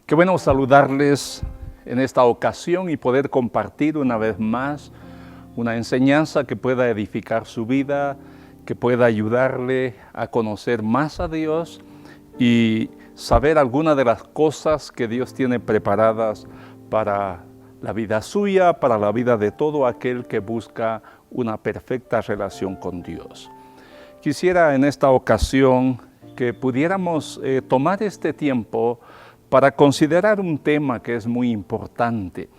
Qué bueno saludarles en esta ocasión y poder compartir una vez más una enseñanza que pueda edificar su vida, que pueda ayudarle a conocer más a Dios y saber algunas de las cosas que Dios tiene preparadas para la vida suya, para la vida de todo aquel que busca una perfecta relación con Dios. Quisiera en esta ocasión que pudiéramos tomar este tiempo para considerar un tema que es muy importante.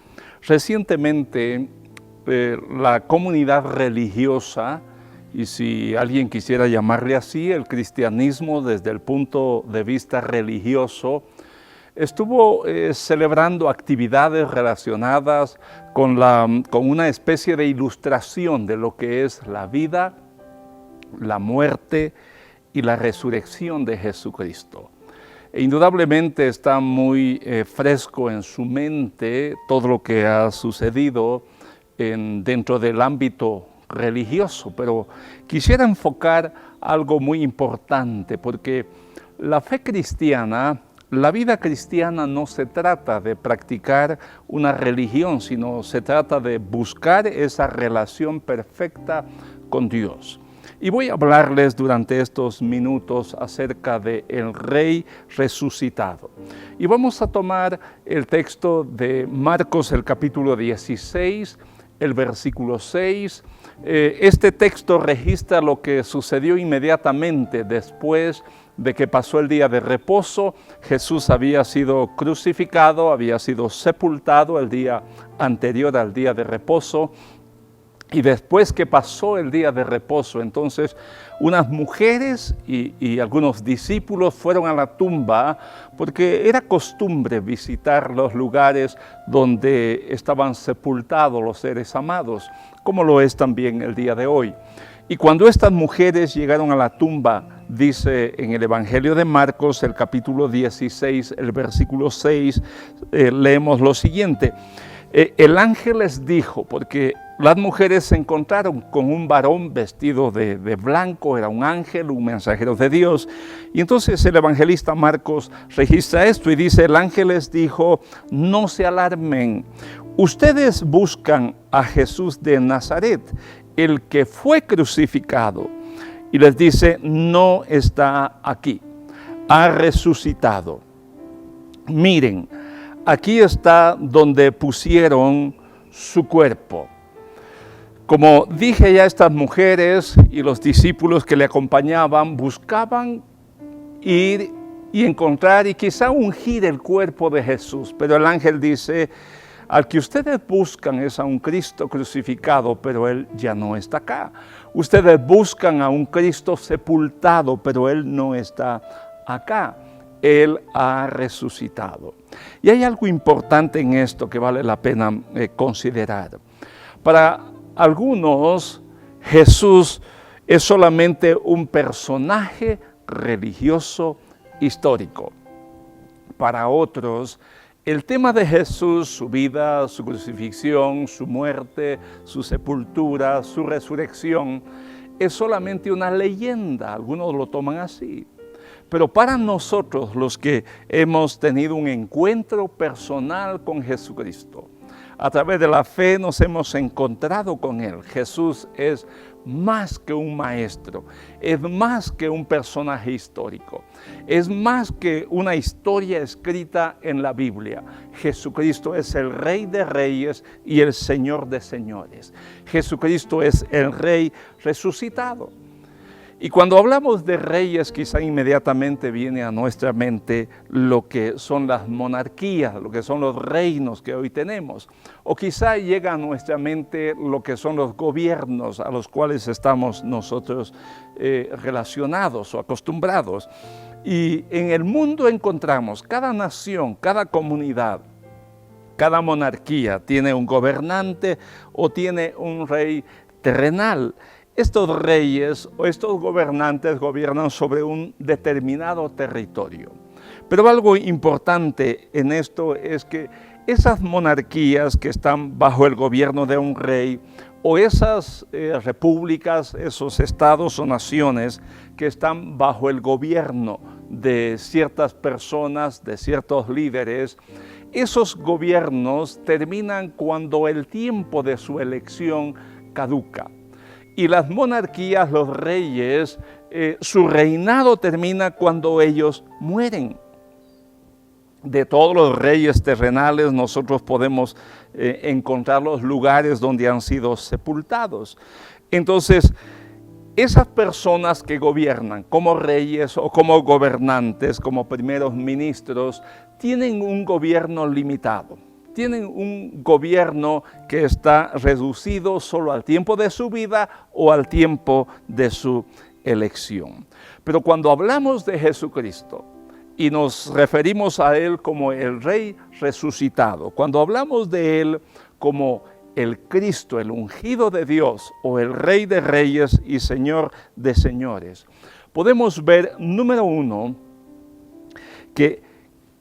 Recientemente, la comunidad religiosa, y si alguien quisiera llamarle así, el cristianismo desde el punto de vista religioso, estuvo celebrando actividades relacionadas con una especie de ilustración de lo que es la vida, la muerte y la resurrección de Jesucristo. E indudablemente está muy fresco en su mente todo lo que ha sucedido dentro del ámbito religioso, pero quisiera enfocar algo muy importante, porque la fe cristiana, la vida cristiana no se trata de practicar una religión, sino se trata de buscar esa relación perfecta con Dios. Y voy a hablarles durante estos minutos acerca del Rey resucitado. Y vamos a tomar el texto de Marcos, el capítulo 16, el versículo 6. Este texto registra lo que sucedió inmediatamente después de que pasó el día de reposo. Jesús había sido crucificado, había sido sepultado el día anterior al día de reposo. Y después que pasó el día de reposo, entonces unas mujeres y algunos discípulos fueron a la tumba porque era costumbre visitar los lugares donde estaban sepultados los seres amados, como lo es también el día de hoy. Y cuando estas mujeres llegaron a la tumba, dice en el Evangelio de Marcos, el capítulo 16, el versículo 6, leemos lo siguiente. El ángel les dijo, porque las mujeres se encontraron con un varón vestido de blanco, era un ángel, un mensajero de Dios. Y entonces el evangelista Marcos registra esto y dice, el ángel les dijo, no se alarmen, ustedes buscan a Jesús de Nazaret, el que fue crucificado. Y les dice, no está aquí, ha resucitado. Miren, aquí está donde pusieron su cuerpo. Como dije ya, estas mujeres y los discípulos que le acompañaban buscaban ir y encontrar y quizá ungir el cuerpo de Jesús. Pero el ángel dice, al que ustedes buscan es a un Cristo crucificado, pero Él ya no está acá. Ustedes buscan a un Cristo sepultado, pero Él no está acá. Él ha resucitado. Y hay algo importante en esto que vale la pena considerar. Para algunos, Jesús es solamente un personaje religioso histórico. Para otros, el tema de Jesús, su vida, su crucifixión, su muerte, su sepultura, su resurrección, es solamente una leyenda. Algunos lo toman así. Pero para nosotros, los que hemos tenido un encuentro personal con Jesucristo, a través de la fe nos hemos encontrado con Él. Jesús es más que un maestro, es más que un personaje histórico, es más que una historia escrita en la Biblia. Jesucristo es el Rey de Reyes y el Señor de Señores. Jesucristo es el Rey resucitado. Y cuando hablamos de reyes, quizá inmediatamente viene a nuestra mente lo que son las monarquías, lo que son los reinos que hoy tenemos. O quizá llega a nuestra mente lo que son los gobiernos a los cuales estamos nosotros relacionados o acostumbrados. Y en el mundo encontramos cada nación, cada comunidad, cada monarquía tiene un gobernante o tiene un rey terrenal. Estos reyes o estos gobernantes gobiernan sobre un determinado territorio. Pero algo importante en esto es que esas monarquías que están bajo el gobierno de un rey o esas repúblicas, esos estados o naciones que están bajo el gobierno de ciertas personas, de ciertos líderes, esos gobiernos terminan cuando el tiempo de su elección caduca. Y las monarquías, los reyes, su reinado termina cuando ellos mueren. De todos los reyes terrenales nosotros podemos encontrar los lugares donde han sido sepultados. Entonces, esas personas que gobiernan como reyes o como gobernantes, como primeros ministros, tienen un gobierno limitado. Tienen un gobierno que está reducido solo al tiempo de su vida o al tiempo de su elección. Pero cuando hablamos de Jesucristo y nos referimos a Él como el Rey resucitado, cuando hablamos de Él como el Cristo, el ungido de Dios, o el Rey de Reyes y Señor de Señores, podemos ver, número uno, que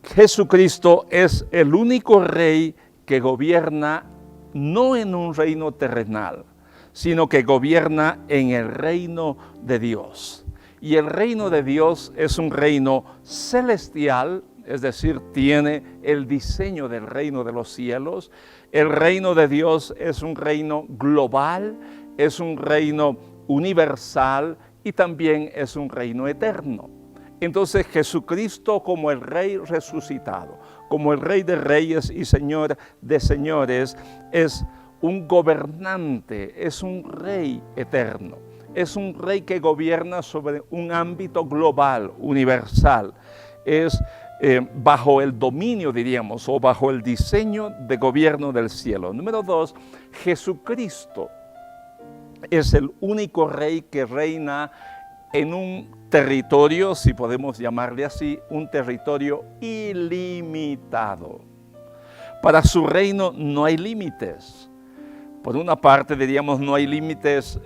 Jesucristo es el único Rey que gobierna no en un reino terrenal, sino que gobierna en el reino de Dios. Y el reino de Dios es un reino celestial, es decir, tiene el diseño del reino de los cielos. El reino de Dios es un reino global, es un reino universal y también es un reino eterno. Entonces Jesucristo, como el Rey resucitado, como el Rey de Reyes y Señor de Señores, es un gobernante, es un Rey eterno. Es un Rey que gobierna sobre un ámbito global, universal. Es bajo el dominio, diríamos, o bajo el diseño de gobierno del cielo. Número dos, Jesucristo es el único Rey que reina en un territorio, si podemos llamarle así, un territorio ilimitado. Para su reino no hay límites. Por una parte, diríamos, no hay límites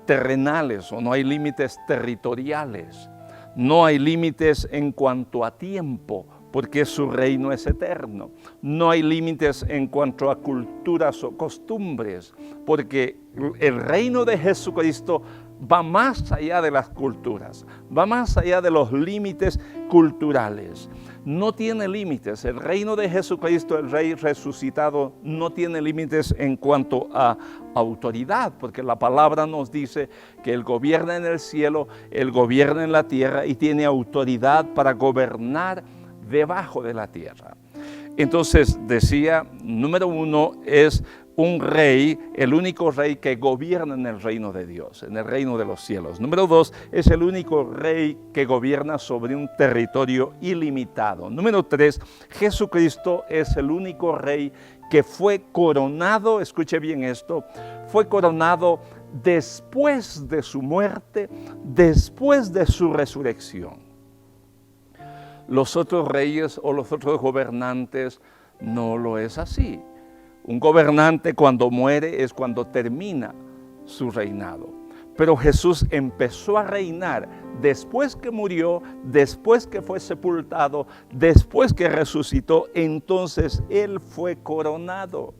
terrenales o no hay límites territoriales. No hay límites en cuanto a tiempo, porque su reino es eterno. No hay límites en cuanto a culturas o costumbres, porque el reino de Jesucristo va más allá de las culturas, va más allá de los límites culturales. No tiene límites. El reino de Jesucristo, el Rey resucitado, no tiene límites en cuanto a autoridad, porque la palabra nos dice que Él gobierna en el cielo, Él gobierna en la tierra y tiene autoridad para gobernar debajo de la tierra. Entonces decía, número uno, es un rey, el único rey que gobierna en el reino de Dios, en el reino de los cielos. Número dos, es el único rey que gobierna sobre un territorio ilimitado. Número tres, Jesucristo es el único rey que fue coronado, escuche bien esto, fue coronado después de su muerte, después de su resurrección. Los otros reyes o los otros gobernantes no lo es así. Un gobernante cuando muere es cuando termina su reinado. Pero Jesús empezó a reinar después que murió, después que fue sepultado, después que resucitó, entonces Él fue coronado.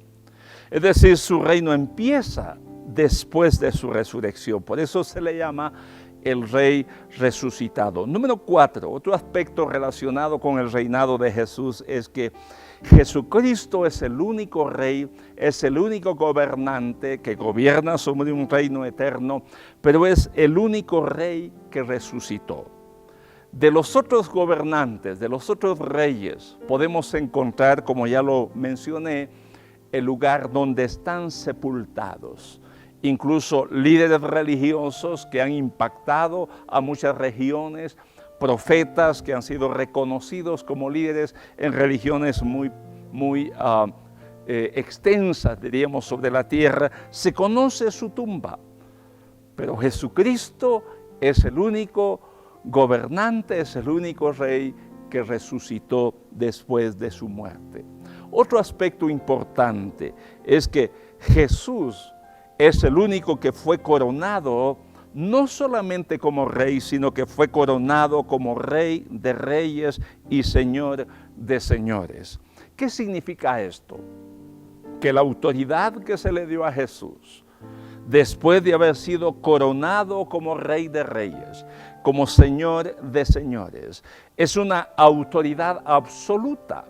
Es decir, su reino empieza después de su resurrección. Por eso se le llama el Rey resucitado. Número 4, otro aspecto relacionado con el reinado de Jesús es que Jesucristo es el único Rey, es el único gobernante que gobierna sobre un reino eterno, pero es el único Rey que resucitó. De los otros gobernantes, de los otros reyes, podemos encontrar, como ya lo mencioné, el lugar donde están sepultados. Incluso líderes religiosos que han impactado a muchas regiones, profetas que han sido reconocidos como líderes en religiones muy extensas, diríamos, sobre la tierra. Se conoce su tumba, pero Jesucristo es el único gobernante, es el único rey que resucitó después de su muerte. Otro aspecto importante es que Jesús es el único que fue coronado no solamente como rey, sino que fue coronado como Rey de Reyes y Señor de Señores. ¿Qué significa esto? Que la autoridad que se le dio a Jesús, después de haber sido coronado como Rey de Reyes, como Señor de señores. Es una autoridad absoluta.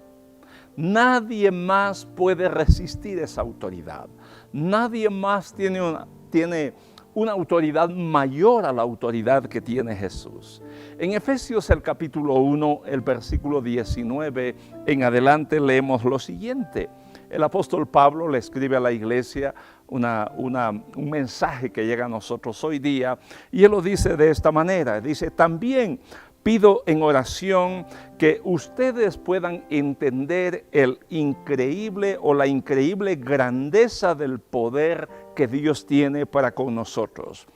Nadie más puede resistir esa autoridad. Nadie más tiene una autoridad mayor a la autoridad que tiene Jesús. En Efesios el capítulo 1, el versículo 19 en adelante leemos lo siguiente. El apóstol Pablo le escribe a la iglesia un mensaje que llega a nosotros hoy día, y él lo dice de esta manera. Dice: también pido en oración que ustedes puedan entender el increíble o la increíble grandeza del poder que Dios tiene para con nosotros,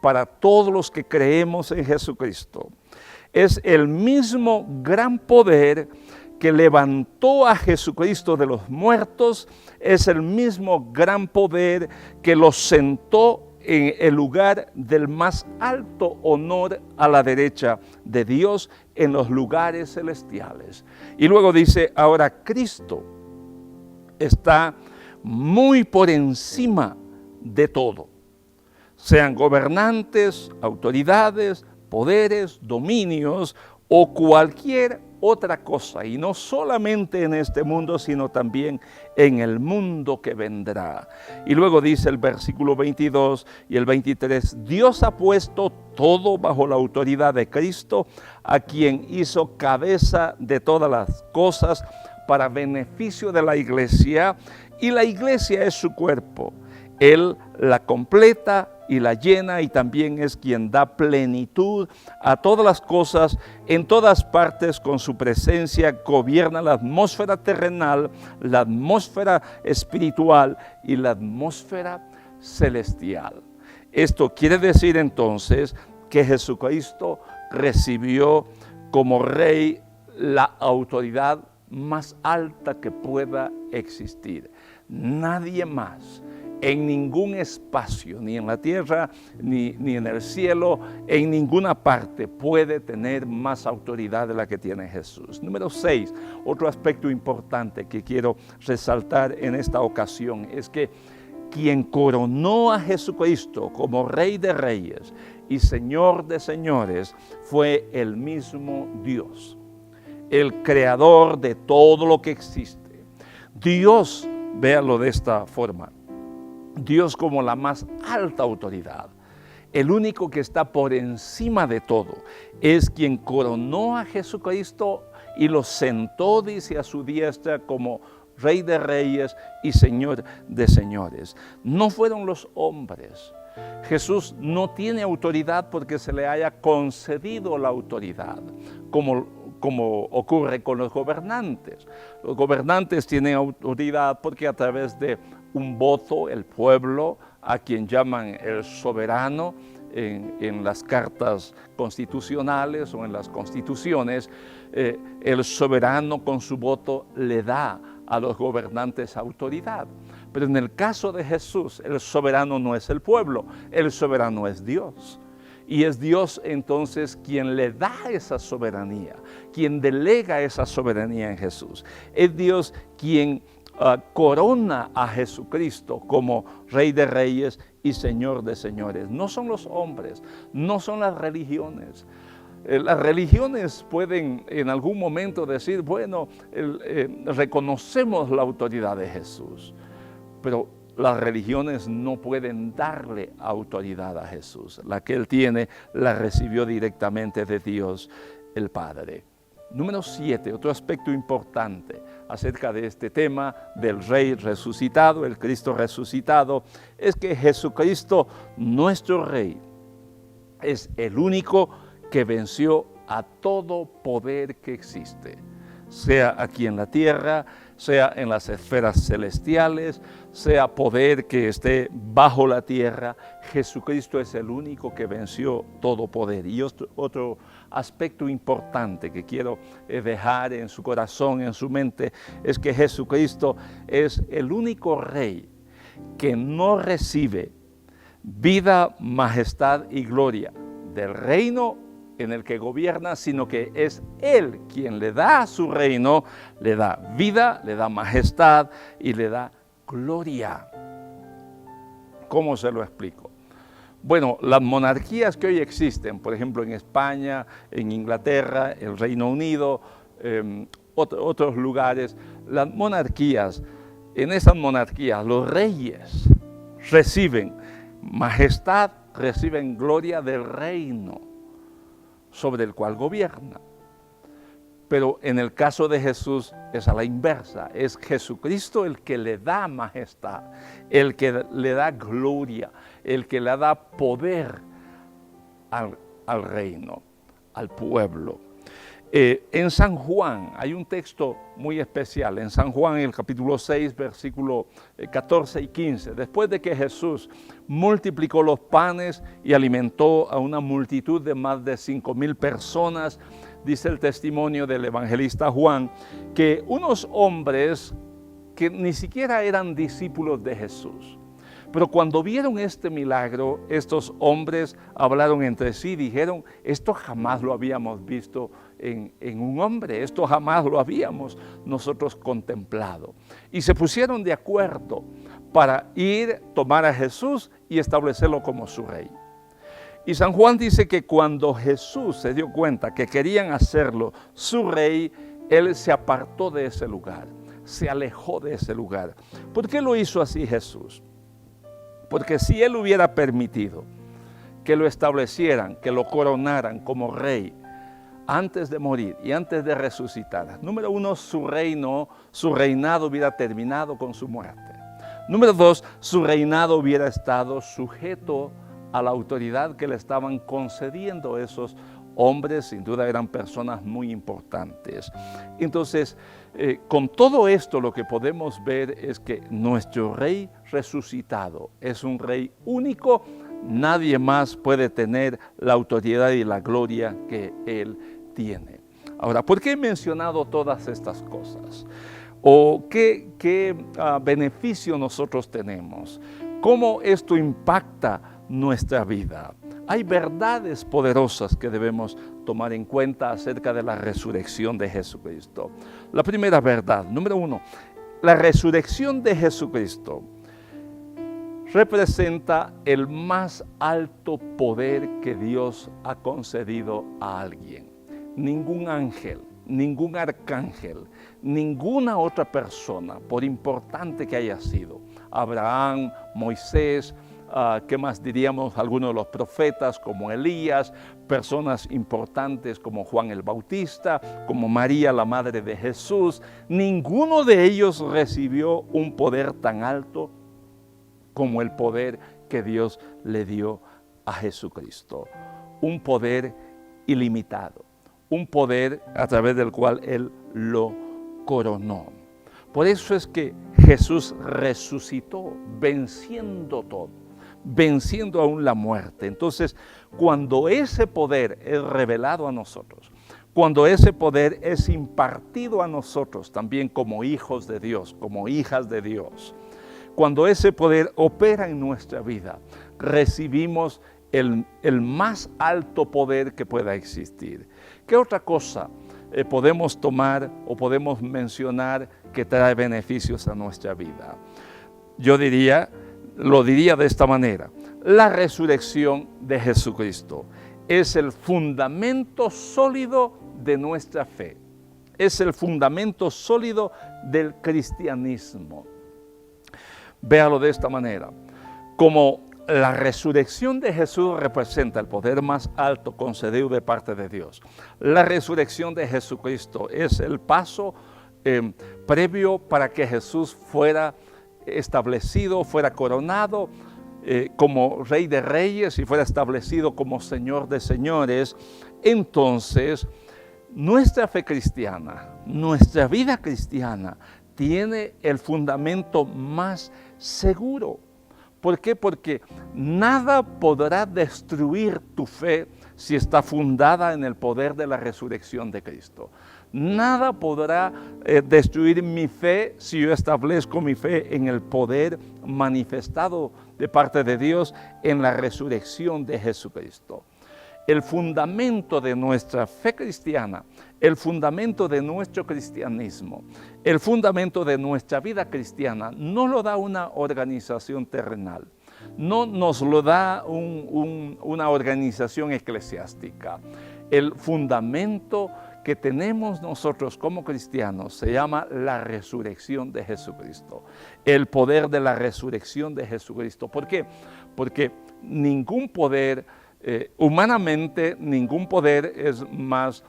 para todos los que creemos en Jesucristo. Es el mismo gran poder que levantó a Jesucristo de los muertos, es el mismo gran poder que lo sentó en el lugar del más alto honor a la derecha de Dios en los lugares celestiales. Y luego dice: ahora Cristo está muy por encima de todo, sean gobernantes, autoridades, poderes, dominios o cualquier otra cosa, y no solamente en este mundo, sino también en el mundo que vendrá. Y luego dice el versículo 22 y el 23, Dios ha puesto todo bajo la autoridad de Cristo, a quien hizo cabeza de todas las cosas para beneficio de la iglesia, y la iglesia es su cuerpo. Él la completa y la llena, y también es quien da plenitud a todas las cosas en todas partes. Con su presencia gobierna la atmósfera terrenal, la atmósfera espiritual y la atmósfera celestial. Esto quiere decir entonces que Jesucristo recibió como Rey la autoridad más alta que pueda existir. Nadie más, en ningún espacio, ni en la tierra, ni en el cielo, en ninguna parte puede tener más autoridad de la que tiene Jesús. Número 6, otro aspecto importante que quiero resaltar en esta ocasión es que quien coronó a Jesucristo como Rey de Reyes y Señor de Señores fue el mismo Dios, el creador de todo lo que existe. Dios, véalo de esta forma, Dios como la más alta autoridad, el único que está por encima de todo, es quien coronó a Jesucristo y lo sentó, dice, a su diestra como Rey de Reyes y Señor de Señores. No fueron los hombres. Jesús no tiene autoridad porque se le haya concedido la autoridad, como ocurre con los gobernantes. Los gobernantes tienen autoridad porque a través de un voto, el pueblo, a quien llaman el soberano en las cartas constitucionales o en las constituciones, el soberano con su voto le da a los gobernantes autoridad. Pero en el caso de Jesús, el soberano no es el pueblo, el soberano es Dios. Y es Dios entonces quien le da esa soberanía, quien delega esa soberanía en Jesús. Es Dios quien corona a Jesucristo como Rey de Reyes y Señor de Señores. No son los hombres, no son las religiones. Las religiones pueden en algún momento decir, bueno, reconocemos la autoridad de Jesús, pero las religiones no pueden darle autoridad a Jesús. La que Él tiene la recibió directamente de Dios el Padre. Número 7, otro aspecto importante acerca de este tema del Rey resucitado, el Cristo resucitado, es que Jesucristo, nuestro Rey, es el único que venció a todo poder que existe, sea aquí en la tierra, sea en las esferas celestiales, sea poder que esté bajo la tierra. Jesucristo es el único que venció todo poder. Y otro aspecto importante que quiero dejar en su corazón, en su mente, es que Jesucristo es el único Rey que no recibe vida, majestad y gloria del reino en el que gobierna, sino que es Él quien le da a su reino, le da vida, le da majestad y le da gloria. ¿Cómo se lo explico? Bueno, las monarquías que hoy existen, por ejemplo en España, en Inglaterra, el Reino Unido, otros lugares, las monarquías, en esas monarquías los reyes reciben majestad, reciben gloria del reino sobre el cual gobierna. Pero en el caso de Jesús es a la inversa, es Jesucristo el que le da majestad, el que le da gloria, el que le da poder al reino, al pueblo. En San Juan hay un texto muy especial, en San Juan en el capítulo 6, versículo 14 y 15, después de que Jesús multiplicó los panes y alimentó a una multitud de más de 5,000 personas, dice el testimonio del evangelista Juan, que unos hombres que ni siquiera eran discípulos de Jesús, pero cuando vieron este milagro, estos hombres hablaron entre sí, dijeron, esto jamás lo habíamos visto en un hombre, esto jamás lo habíamos nosotros contemplado. Y se pusieron de acuerdo para ir, tomar a Jesús y establecerlo como su rey. Y San Juan dice que cuando Jesús se dio cuenta que querían hacerlo su rey, él se apartó de ese lugar, se alejó de ese lugar. ¿Por qué lo hizo así Jesús? Porque si él hubiera permitido que lo establecieran, que lo coronaran como rey antes de morir y antes de resucitar, número uno, su reinado hubiera terminado con su muerte. Número dos, su reinado hubiera estado sujeto a la autoridad que le estaban concediendo esos hombres, sin duda eran personas muy importantes. Entonces, con todo esto lo que podemos ver es que nuestro rey resucitado es un rey único, nadie más puede tener la autoridad y la gloria que él tiene. Ahora, ¿por qué he mencionado todas estas cosas? ¿O qué beneficio nosotros tenemos? ¿Cómo esto impacta nuestra vida? Hay verdades poderosas que debemos tomar en cuenta acerca de la resurrección de Jesucristo. La primera verdad, número uno, la resurrección de Jesucristo representa el más alto poder que Dios ha concedido a alguien. Ningún ángel, ningún arcángel, ninguna otra persona, por importante que haya sido, Abraham, Moisés, ¿qué más diríamos? Algunos de los profetas como Elías, personas importantes como Juan el Bautista, como María, la madre de Jesús. Ninguno de ellos recibió un poder tan alto como el poder que Dios le dio a Jesucristo. Un poder ilimitado, un poder a través del cual Él lo coronó. Por eso es que Jesús resucitó, venciendo todo, venciendo aún la muerte. Entonces, cuando ese poder es revelado a nosotros, cuando ese poder es impartido a nosotros también como hijos de Dios, como hijas de Dios, cuando ese poder opera en nuestra vida, recibimos el más alto poder que pueda existir. ¿Qué otra cosa podemos tomar o podemos mencionar que trae beneficios a nuestra vida? Yo lo diría de esta manera: la resurrección de Jesucristo es el fundamento sólido de nuestra fe, es el fundamento sólido del cristianismo. Véalo de esta manera: como la resurrección de Jesús representa el poder más alto concedido de parte de Dios, la resurrección de Jesucristo es el paso previo para que Jesús fuera establecido, fuera coronado como Rey de Reyes y fuera establecido como Señor de Señores. Entonces, nuestra fe cristiana, nuestra vida cristiana, tiene el fundamento más seguro. ¿Por qué? Porque nada podrá destruir tu fe si está fundada en el poder de la resurrección de Cristo. Nada podrá destruir mi fe si yo establezco mi fe en el poder manifestado de parte de Dios en la resurrección de Jesucristo. El fundamento de nuestra fe cristiana, el fundamento de nuestro cristianismo, el fundamento de nuestra vida cristiana no lo da una organización terrenal, no nos lo da una organización eclesiástica. El fundamento que tenemos nosotros como cristianos se llama la resurrección de Jesucristo, el poder de la resurrección de Jesucristo. ¿Por qué? Porque ningún poder, humanamente, ningún poder es más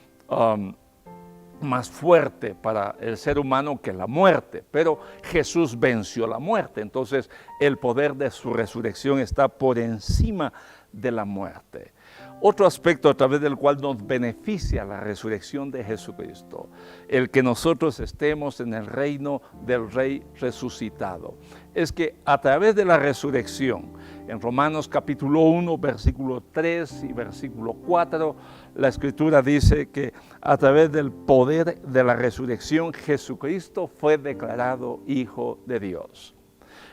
fuerte para el ser humano que la muerte, pero Jesús venció la muerte, entonces el poder de su resurrección está por encima de la muerte. Otro aspecto a través del cual nos beneficia la resurrección de Jesucristo, el que nosotros estemos en el reino del Rey resucitado, es que a través de la resurrección, en Romanos capítulo 1, versículo 3 y versículo 4, la Escritura dice que a través del poder de la resurrección, Jesucristo fue declarado Hijo de Dios.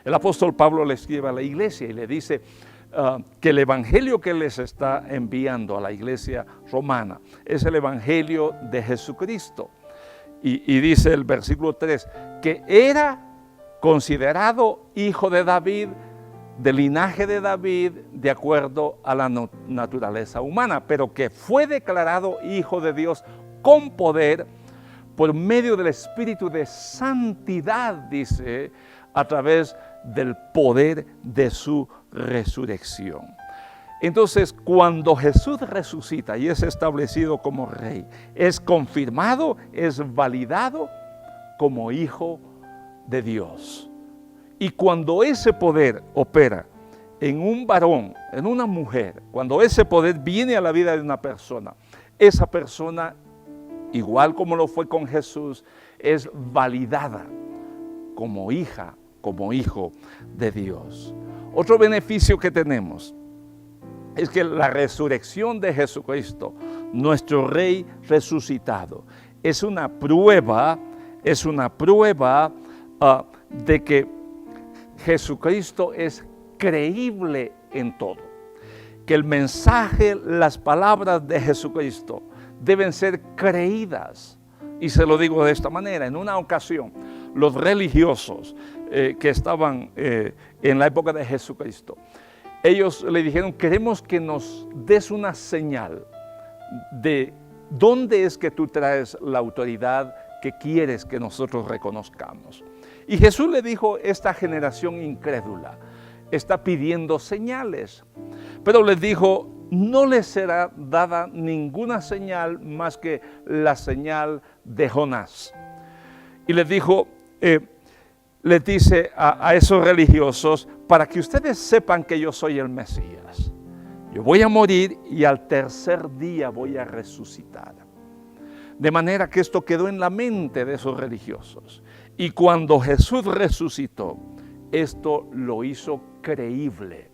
El apóstol Pablo le escribe a la iglesia y le dice que el evangelio que les está enviando a la iglesia romana es el evangelio de Jesucristo. Y dice el versículo 3, que era considerado hijo de David, del linaje de David, de acuerdo a la naturaleza humana, pero que fue declarado hijo de Dios con poder por medio del Espíritu de santidad, dice, a través del poder de su resurrección. Entonces, cuando Jesús resucita y es establecido como Rey, es confirmado, es validado como Hijo de Dios. Y cuando ese poder opera en un varón, en una mujer, cuando ese poder viene a la vida de una persona, esa persona, igual como lo fue con Jesús, es validada como hija, como hijo de Dios. Otro beneficio que tenemos es que la resurrección de Jesucristo, nuestro Rey resucitado, es una prueba de que Jesucristo es creíble en todo. Que el mensaje, las palabras de Jesucristo deben ser creídas. Y se lo digo de esta manera. En una ocasión, los religiosos que estaban en la época de Jesucristo, ellos le dijeron: queremos que nos des una señal de dónde es que tú traes la autoridad que quieres que nosotros reconozcamos. Y Jesús le dijo: esta generación incrédula está pidiendo señales. Pero les dijo: no les será dada ninguna señal más que la señal de Jonás. Y les dijo, les dice a esos religiosos: para que ustedes sepan que yo soy el Mesías, yo voy a morir y al tercer día voy a resucitar. De manera que esto quedó en la mente de esos religiosos. Y cuando Jesús resucitó, esto lo hizo creíble.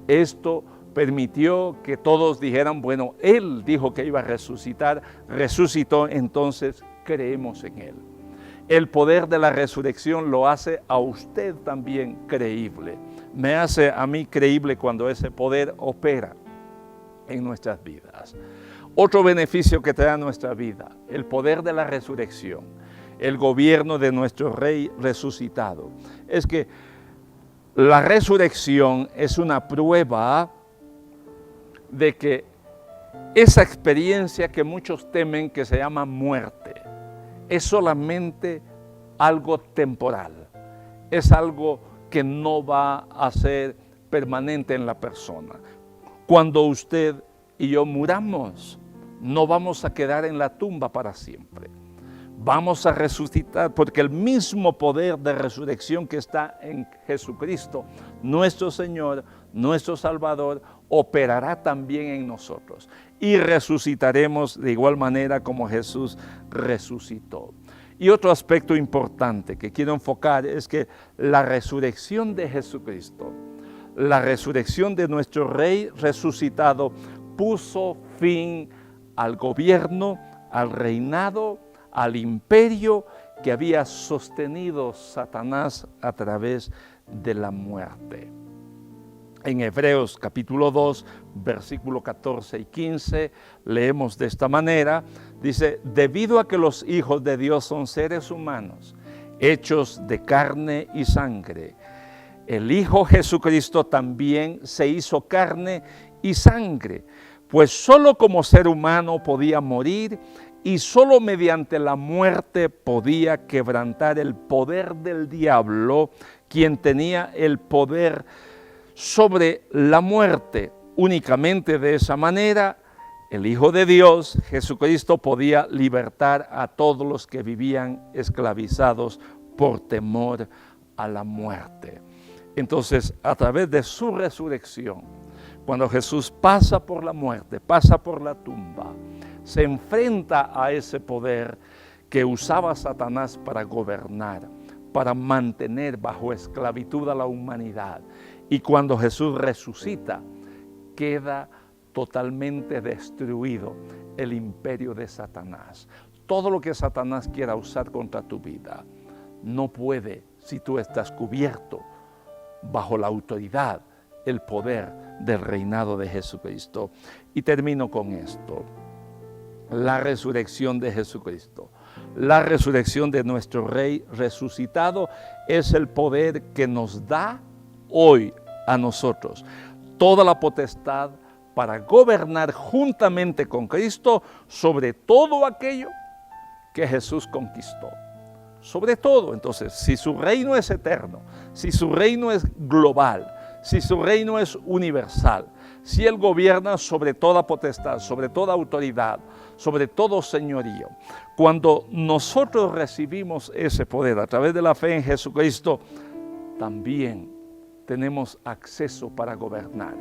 Esto permitió que todos dijeran: bueno, Él dijo que iba a resucitar, resucitó, entonces creemos en Él. El poder de la resurrección lo hace a usted también creíble. Me hace a mí creíble cuando ese poder opera en nuestras vidas. Otro beneficio que trae a nuestra vida, el poder de la resurrección, el gobierno de nuestro Rey resucitado, es que la resurrección es una prueba de que esa experiencia que muchos temen, que se llama muerte, es solamente algo temporal, es algo que no va a ser permanente en la persona. Cuando usted y yo muramos, no vamos a quedar en la tumba para siempre. Vamos a resucitar, porque el mismo poder de resurrección que está en Jesucristo, nuestro Señor, nuestro Salvador, operará también en nosotros. Y resucitaremos de igual manera como Jesús resucitó. Y otro aspecto importante que quiero enfocar es que la resurrección de Jesucristo, la resurrección de nuestro Rey resucitado, puso fin al gobierno, al reinado, al imperio que había sostenido Satanás a través de la muerte. En Hebreos capítulo 2, versículo 14 y 15, leemos de esta manera, dice: debido a que los hijos de Dios son seres humanos, hechos de carne y sangre, el Hijo Jesucristo también se hizo carne y sangre, pues solo como ser humano podía morir y solo mediante la muerte podía quebrantar el poder del diablo, quien tenía el poder sobre la muerte. Únicamente de esa manera, el Hijo de Dios, Jesucristo, podía libertar a todos los que vivían esclavizados por temor a la muerte. Entonces, a través de su resurrección, cuando Jesús pasa por la muerte, pasa por la tumba, se enfrenta a ese poder que usaba Satanás para gobernar, para mantener bajo esclavitud a la humanidad. Y cuando Jesús resucita, queda totalmente destruido el imperio de Satanás. Todo lo que Satanás quiera usar contra tu vida, no puede si tú estás cubierto bajo la autoridad, el poder del reinado de Jesucristo. Y termino con esto. La resurrección de Jesucristo, la resurrección de nuestro Rey resucitado es el poder que nos da hoy a nosotros toda la potestad para gobernar juntamente con Cristo sobre todo aquello que Jesús conquistó. Sobre todo, entonces, si su reino es eterno, si su reino es global, si su reino es universal, si Él gobierna sobre toda potestad, sobre toda autoridad, sobre todo señorío, cuando nosotros recibimos ese poder a través de la fe en Jesucristo, también tenemos acceso para gobernar.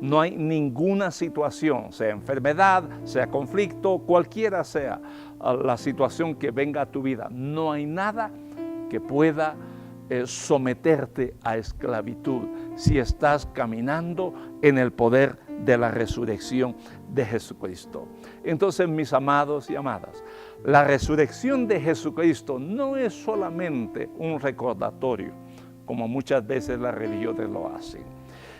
No hay ninguna situación, sea enfermedad, sea conflicto, cualquiera sea la situación que venga a tu vida, no hay nada que pueda someterte a esclavitud si estás caminando en el poder de la resurrección de Jesucristo. Entonces, mis amados y amadas, la resurrección de Jesucristo no es solamente un recordatorio, como muchas veces las religiones lo hacen.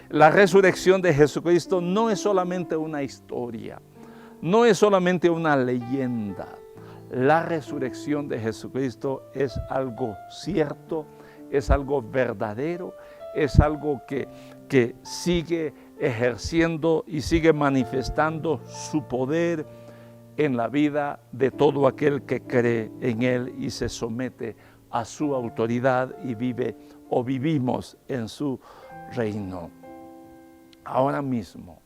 La resurrección de Jesucristo no es solamente una historia, no es solamente una leyenda. La resurrección de Jesucristo es algo cierto, es algo verdadero, es algo que sigue ejerciendo y sigue manifestando su poder en la vida de todo aquel que cree en Él y se somete a su autoridad y vive o vivimos en su reino. Ahora mismo,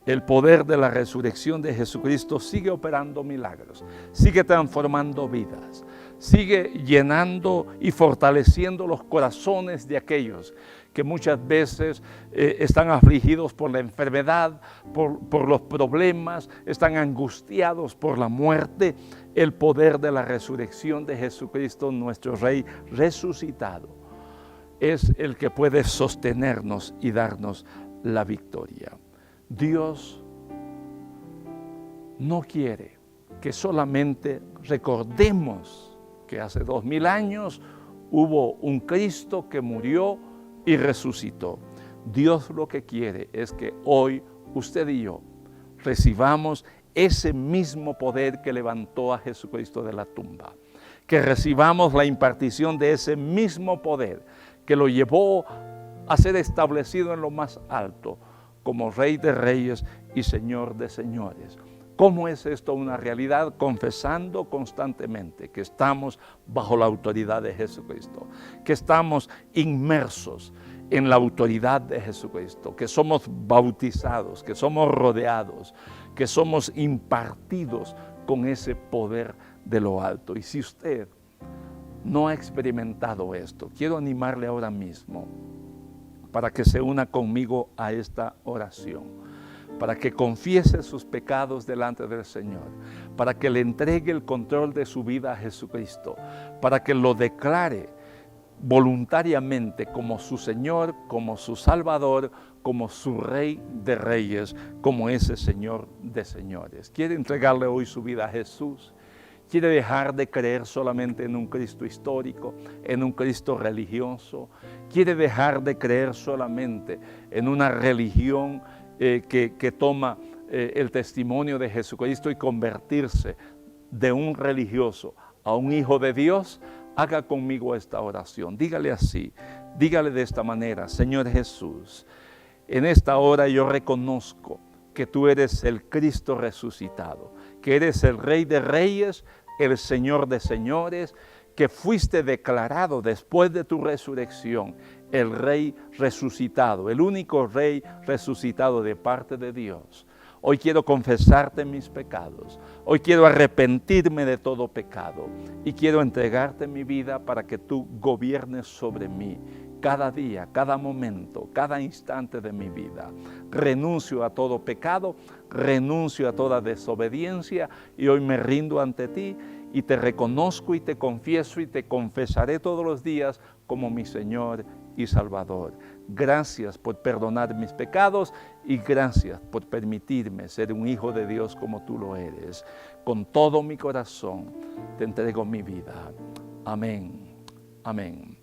el poder de la resurrección de Jesucristo sigue operando milagros, sigue transformando vidas, sigue llenando y fortaleciendo los corazones de aquellos que muchas veces están afligidos por la enfermedad, por los problemas, están angustiados por la muerte. El poder de la resurrección de Jesucristo, nuestro Rey resucitado, es el que puede sostenernos y darnos la victoria. Dios no quiere que solamente recordemos que hace 2000 años hubo un Cristo que murió y resucitó. Dios lo que quiere es que hoy usted y yo recibamos ese mismo poder que levantó a Jesucristo de la tumba, que recibamos la impartición de ese mismo poder que lo llevó a ser establecido en lo más alto como Rey de Reyes y Señor de Señores. ¿Cómo es esto una realidad? Confesando constantemente que estamos bajo la autoridad de Jesucristo, que estamos inmersos en la autoridad de Jesucristo, que somos bautizados, que somos rodeados, que somos impartidos con ese poder de lo alto. Y si usted no ha experimentado esto, quiero animarle ahora mismo para que se una conmigo a esta oración, para que confiese sus pecados delante del Señor, para que le entregue el control de su vida a Jesucristo, para que lo declare voluntariamente como su Señor, como su Salvador, como su Rey de Reyes, como ese Señor de Señores. ¿Quiere entregarle hoy su vida a Jesús? ¿Quiere dejar de creer solamente en un Cristo histórico, en un Cristo religioso? ¿Quiere dejar de creer solamente en una religión que toma el testimonio de Jesucristo y convertirse de un religioso a un hijo de Dios? Haga conmigo esta oración. Dígale así: Dígale de esta manera: Señor Jesús, en esta hora yo reconozco que tú eres el Cristo resucitado, que eres el Rey de Reyes, el Señor de Señores, que fuiste declarado después de tu resurrección el Rey resucitado, el único Rey resucitado de parte de Dios. Hoy quiero confesarte mis pecados, hoy quiero arrepentirme de todo pecado y quiero entregarte mi vida para que tú gobiernes sobre mí cada día, cada momento, cada instante de mi vida. Renuncio a todo pecado, renuncio a toda desobediencia y hoy me rindo ante ti y te reconozco y te confieso y te confesaré todos los días como mi Señor y Salvador. Gracias por perdonar mis pecados y gracias por permitirme ser un hijo de Dios como tú lo eres. Con todo mi corazón te entrego mi vida. Amén. Amén.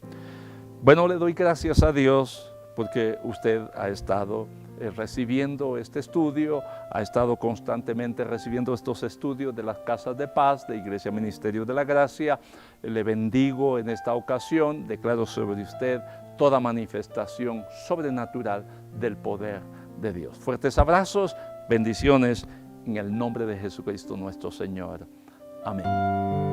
Bueno, le doy gracias a Dios porque usted ha estado recibiendo este estudio, ha estado constantemente recibiendo estos estudios de las Casas de Paz, de Iglesia Ministerio de la Gracia. Le bendigo en esta ocasión, declaro sobre usted toda manifestación sobrenatural del poder de Dios. Fuertes abrazos, bendiciones en el nombre de Jesucristo nuestro Señor. Amén.